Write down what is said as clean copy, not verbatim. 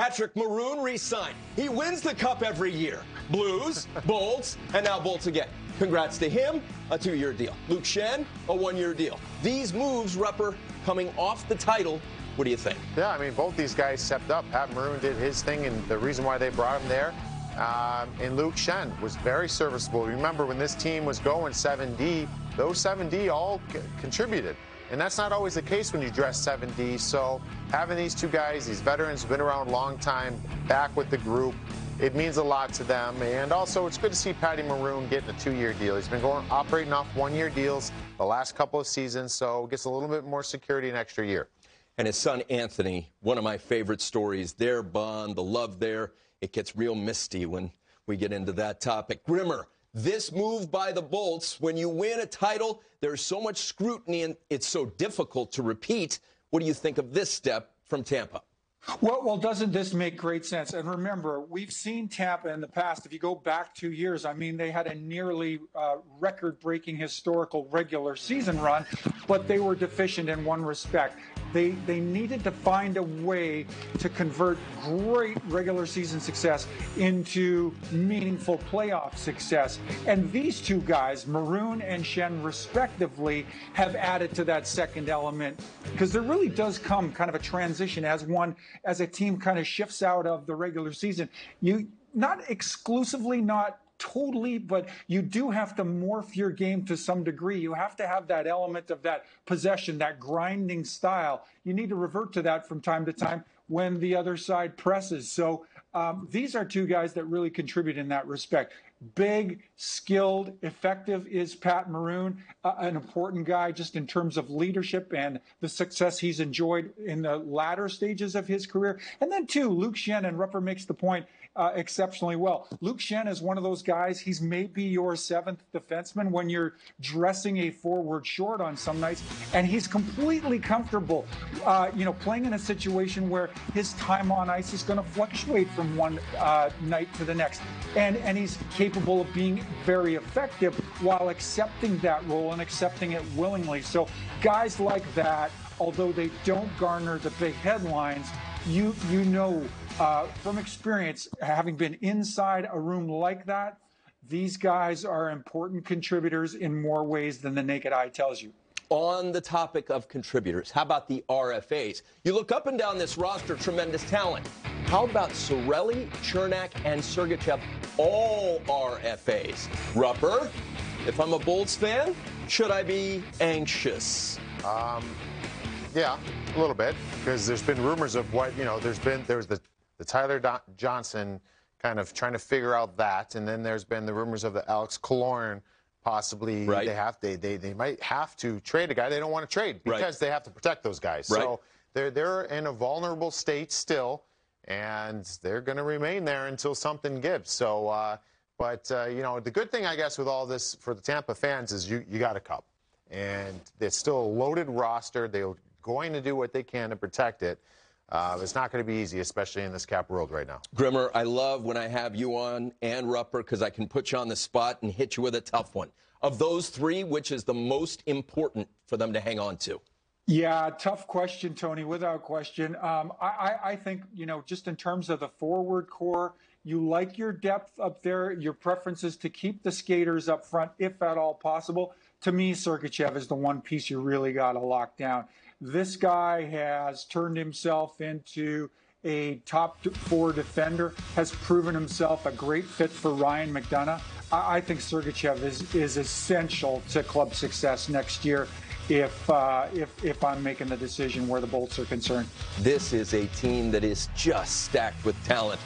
Patrick Maroon re-signed. He wins the cup every year. Blues, Bolts, and now Bolts again. Congrats to him, a 2-year deal. Luke Schenn, a 1-year deal. These moves, Rupper, coming off the title, what do you think? Yeah, I mean, both these guys stepped up. Pat Maroon did his thing, and the reason why they brought him there. And Luke Schenn was very serviceable. Remember, when this team was going 7D, those 7D all contributed. And that's not always the case when you dress 7D. So having these two guys, these veterans who've been around a long time, back with the group, it means a lot to them. And also, it's good to see Patty Maroon getting a 2-year deal. He's been operating off 1-year deals the last couple of seasons, so gets a little bit more security an extra year. And his son, Anthony, one of my favorite stories, their bond, the love there, it gets real misty when we get into that topic. Grimmer, this move by the Bolts, when you win a title, there's so much scrutiny and it's so difficult to repeat. What do you think of this step from Tampa? Well, doesn't this make great sense? And remember, we've seen Tampa in the past. If you go back 2 years, I mean, they had a nearly record-breaking historical regular season run, but they were deficient in one respect. They needed to find a way to convert great regular season success into meaningful playoff success. And these two guys, Maroon and Schenn respectively, have added to that second element, because there really does come kind of a transition as a team kind of shifts out of the regular season. You not exclusively, not totally, but you do have to morph your game to some degree. You have to have that element of that possession, that grinding style. You need to revert to that from time to time when the other side presses. So these are two guys that really contribute in that respect. Big, skilled, effective is Pat Maroon, an important guy just in terms of leadership and the success he's enjoyed in the latter stages of his career. And then, too, Luke Schenn, and Rupper makes the point exceptionally well. Luke Schenn is one of those guys, he's maybe your seventh defenseman when you're dressing a forward short on some nights, and he's completely comfortable, playing in a situation where his time on ice is going to fluctuate from one night to the next. And he's capable of being very effective while accepting that role and accepting it willingly. So guys like that, although they don't garner the big headlines, you know from experience, having been inside a room like that, these guys are important contributors in more ways than the naked eye tells you. On the topic of contributors, how about the RFAs? You look up and down this roster, tremendous talent. How about Cirelli, Chernak, and Sergachev, all RFAs? Rupper, if I'm a Bolts fan, should I be anxious? Yeah, a little bit, because there's been rumors of what, there was the Tyler Johnson kind of trying to figure out that, and then there's been the rumors of the Alex Killorn possibly. Right. They might have to trade a guy they don't want to trade because they have to protect those guys. Right. So they're in a vulnerable state still, and they're going to remain there until something gives. So, the good thing, I guess, with all this for the Tampa fans is you got a cup, and it's still a loaded roster. They're going to do what they can to protect it. It's not going to be easy, especially in this cap world right now. Grimmer, I love when I have you on and Rupper because I can put you on the spot and hit you with a tough one. Of those three, which is the most important for them to hang on to? Yeah, tough question, Tony, without question. I think, just in terms of the forward core, you like your depth up there. Your preference is to keep the skaters up front, if at all possible. To me, Sergachev is the one piece you really got to lock down. This guy has turned himself into a top 4 defender, has proven himself a great fit for Ryan McDonough. I think Sergachev is essential to club success next year if I'm making the decision where the Bolts are concerned. This is a team that is just stacked with talent.